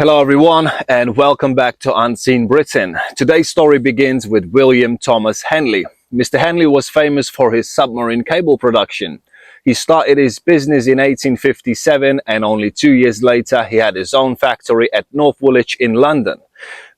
Hello everyone and welcome back to Unseen Britain. Today's story begins with William Thomas Henley. Mr. Henley was famous for his submarine cable production. He started his business in 1857 and only 2 years later he had his own factory at North Woolwich in London.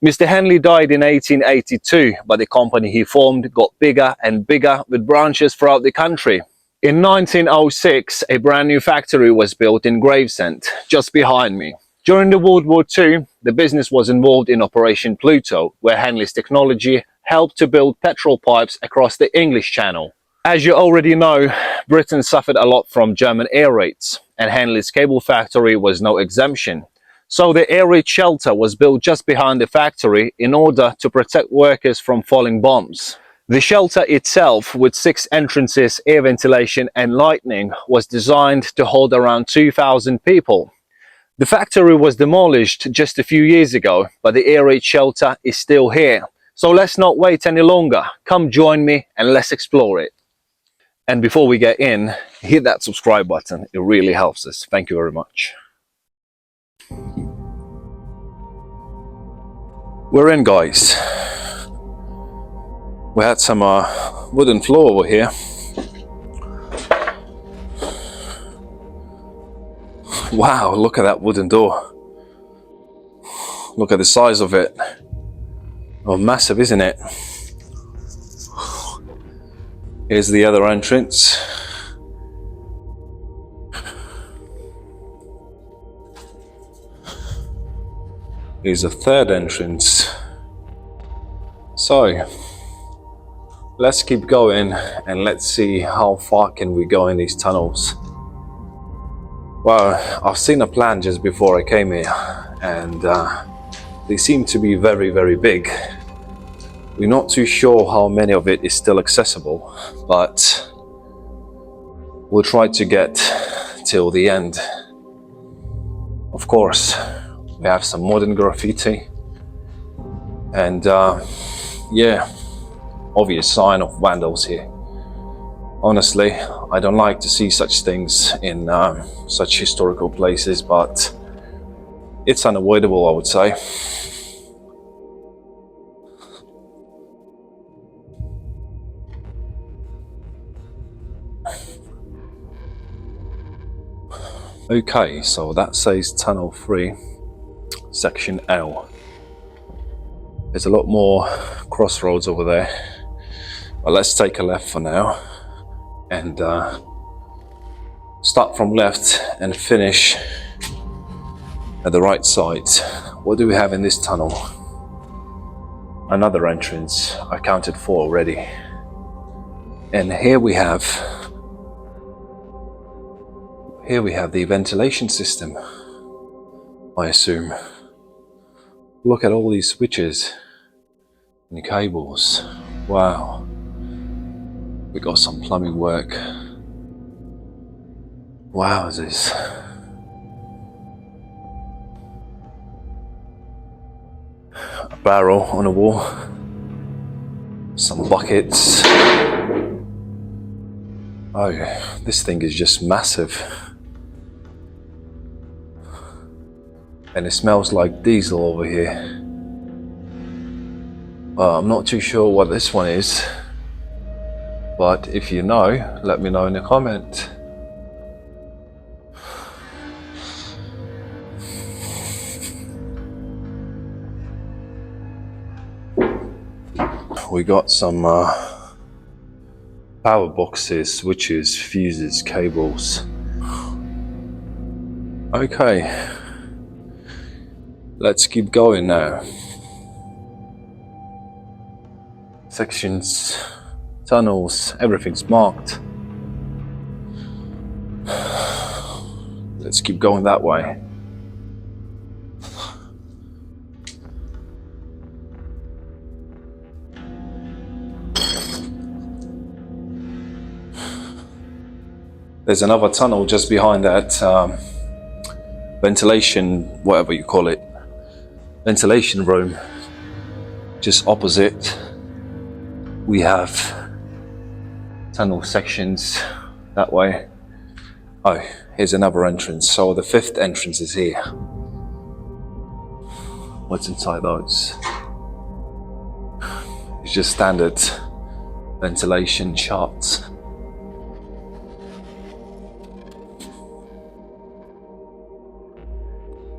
Mr. Henley died in 1882, but the company he formed got bigger and bigger with branches throughout the country. In 1906, a brand new factory was built in Gravesend, just behind me. During the World War II, the business was involved in Operation Pluto, where Henley's technology helped to build petrol pipes across the English Channel. As you already know, Britain suffered a lot from German air raids, and Henley's cable factory was no exemption. So the air raid shelter was built just behind the factory in order to protect workers from falling bombs. The shelter itself, with 6 entrances, air ventilation and lighting, was designed to hold around 2,000 people. The factory was demolished just a few years ago, but the air raid shelter is still here. So let's not wait any longer. Come join me and let's explore it. And before we get in, hit that subscribe button. It really helps us. Thank you very much. We're in, guys. We had some wooden floor over here. Wow, look at that wooden door. Look at the size of it. Oh, massive, isn't it? Here's the other entrance. Here's a third entrance. So, let's keep going and let's see how far can we go in these tunnels. Well, I've seen a plan just before I came here and they seem to be very, very big. We're not too sure how many of it is still accessible, but we'll try to get till the end. Of course, we have some modern graffiti and yeah, obvious sign of vandals here. Honestly, I don't like to see such things in such historical places, but it's unavoidable, I would say. Okay, so that says Tunnel 3, Section L. There's a lot more crossroads over there, but let's take a left for now and start from left and finish at the right side. What do we have in this tunnel? Another entrance. I counted 4 already. And here we have the ventilation system, I assume. Look at all these switches and cables. Wow. We got some plumbing work. Wowzers. A barrel on a wall. Some buckets. Oh, this thing is just massive. And it smells like diesel over here. I'm not too sure what this one is. But if you know, let me know in the comment. We got some power boxes, switches, fuses, cables. Okay, let's keep going now. Sections, tunnels, everything's marked. Let's keep going that way. There's another tunnel just behind that ventilation, whatever you call it, ventilation room. Just opposite, we have tunnel sections that way. Oh, here's another entrance. So the 5th entrance is here. What's inside those? It's just standard ventilation shafts.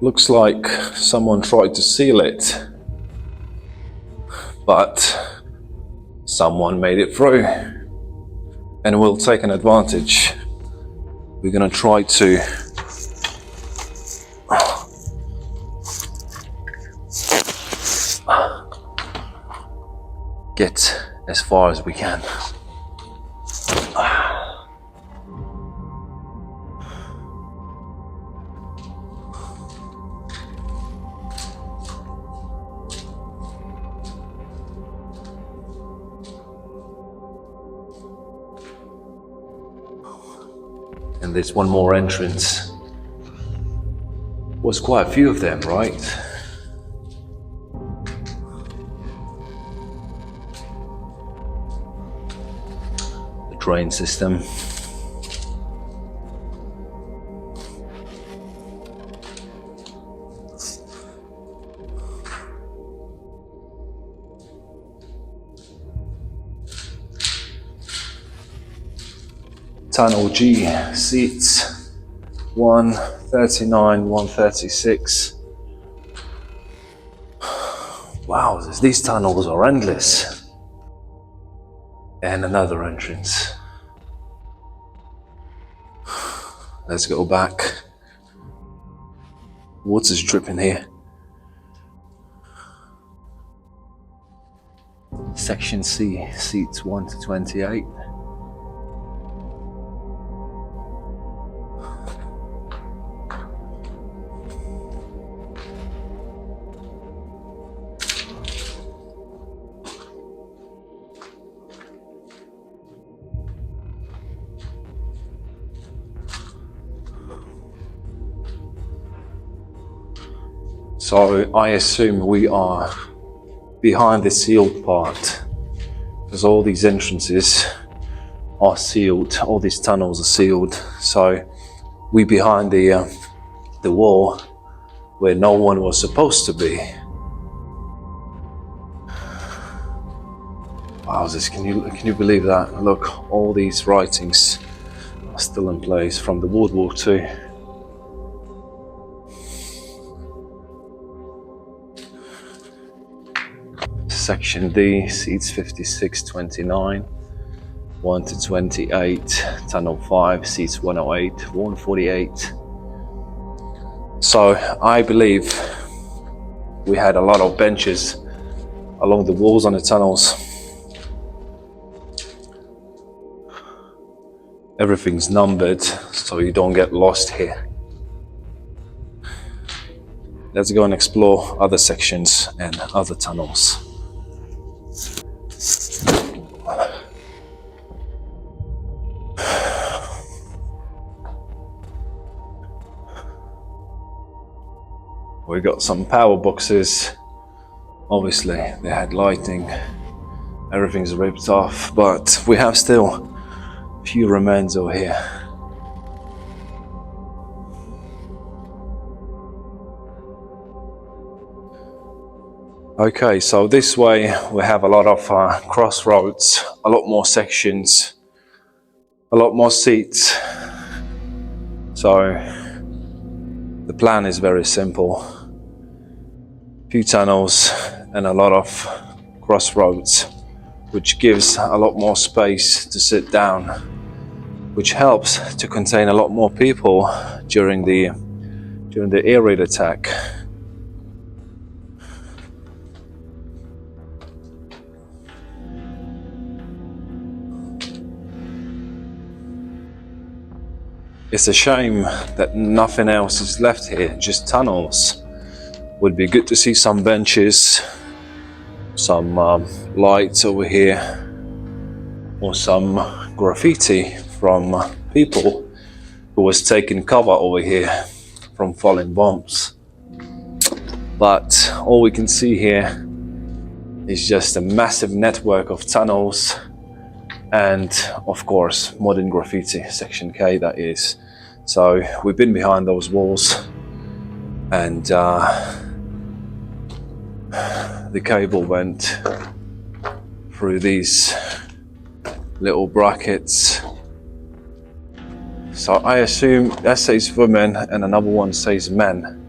Looks like someone tried to seal it, but someone made it through, and we'll take an advantage. We're gonna try to get as far as we can. And there's one more entrance. Was quite a few of them, right? The drain system. Tunnel G, seats 139, 136. Wow, these tunnels are endless. And another entrance. Let's go back. Water's dripping here. Section C, seats 1 to 28. So I assume we are behind the sealed part, because all these entrances are sealed, all these tunnels are sealed. So we behind the wall where no one was supposed to be. Wowzers, can you believe that? Look, all these writings are still in place from the World War II. Section D, seats 56, 29, 1 to 28, Tunnel 5, seats 108, 148. So I believe we had a lot of benches along the walls on the tunnels. Everything's numbered so you don't get lost here. Let's go and explore other sections and other tunnels. We got some power boxes. Obviously they had lighting, everything's ripped off, but we have still a few remains over here. Okay, so this way we have a lot of crossroads, a lot more sections, a lot more seats. So the plan is very simple. Few tunnels and a lot of crossroads, which gives a lot more space to sit down, which helps to contain a lot more people during the air raid attack. It's a shame that nothing else is left here, just tunnels. Would be good to see some benches, some lights over here, or some graffiti from people who was taking cover over here from falling bombs. But all we can see here is just a massive network of tunnels and of course modern graffiti, section K that is. So we've been behind those walls and The cable went through these little brackets. So I assume that says women and another one says men.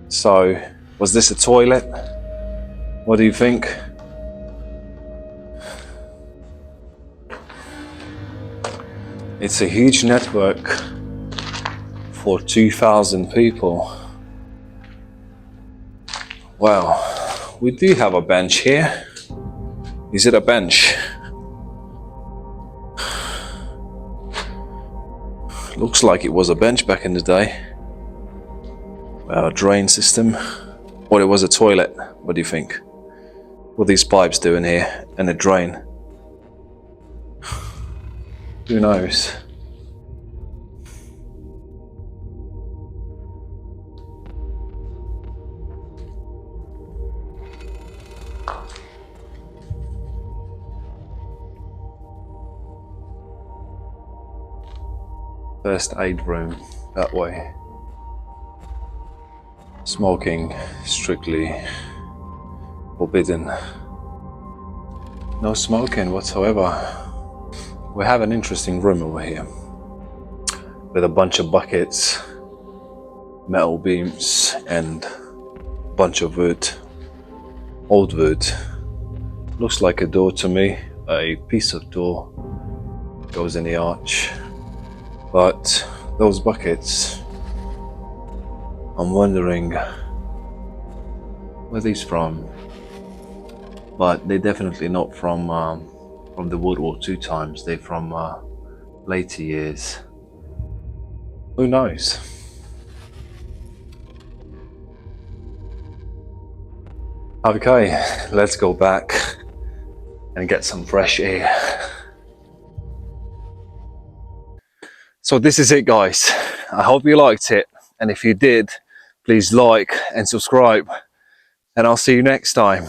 So was this a toilet? What do you think? It's a huge network for 2,000 people. Wow, we do have a bench here. Is it a bench? Looks like it was a bench back in the day. Wow, a drain system. Or it was a toilet. What do you think? What are these pipes doing here? And a drain. Who knows? First aid room, that way. Smoking, strictly forbidden. No smoking whatsoever. We have an interesting room over here with a bunch of buckets, metal beams, and a bunch of wood, old wood. Looks like a door to me, a piece of door goes in the arch. But those buckets, I'm wondering where these from. But they're definitely not from the World War II times. They're from later years. Who knows? Okay, let's go back and get some fresh air. So this is it, guys. I hope you liked it, and if you did, please like and subscribe, and I'll see you next time.